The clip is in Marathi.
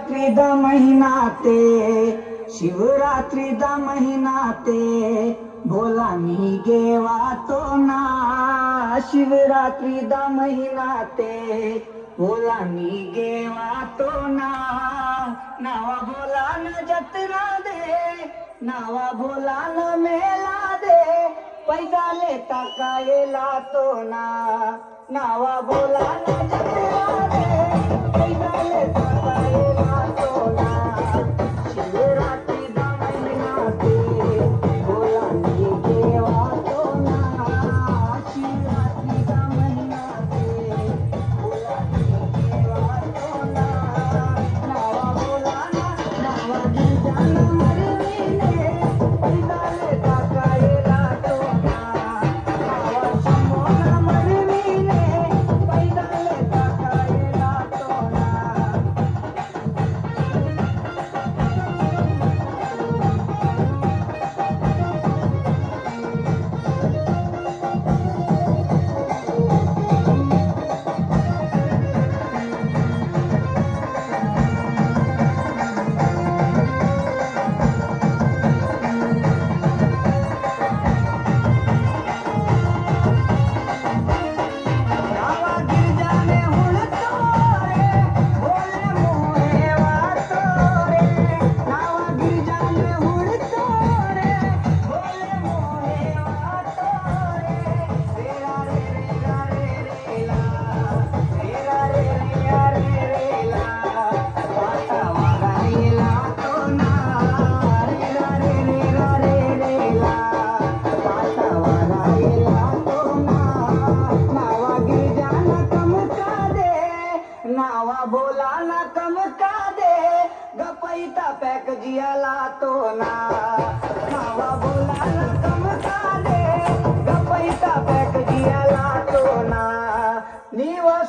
शिवरात्री दा महीना ते शिवरात्री दा महीना ते भोला मी गेवा तो ना शिवरात्री दा महीना ते भोला मी गेवा तो ना नावा भोला न जत्रा दे नावा भोला न मेला दे पैदा लेता कायला तो ना नावा भोला न जत्रा दे पैदा लेता कायला तो ना शिवरात्री दा महीना ते भोला मी गेवा तो ना शिवरात्री दा महीना ते भोला मी गेवा तो ना नावा भोला नावा गिरजाना मरवीने पैदा लेता कायला तो ना नावा शंभोना मरवीने पैदा लेता कायला तो ना नावा गिरजाने हुडतो रे भोले मोहे वातो रे नावा गिरजाने हुडतो रे भोले मोहे वातो रे रेला रे रेला रे रेला रेला रे रेला रे रेला वाता वारायला तो ना रेला रे रेला रे रेला वाता वारायला तो ना नावा गिरजाना कम का दे नावा भोला ना कम का दे गपैता पॅक जियाला तो ना नावा भोला ना कम का दे गपैता पॅक जियाला तो ना निवस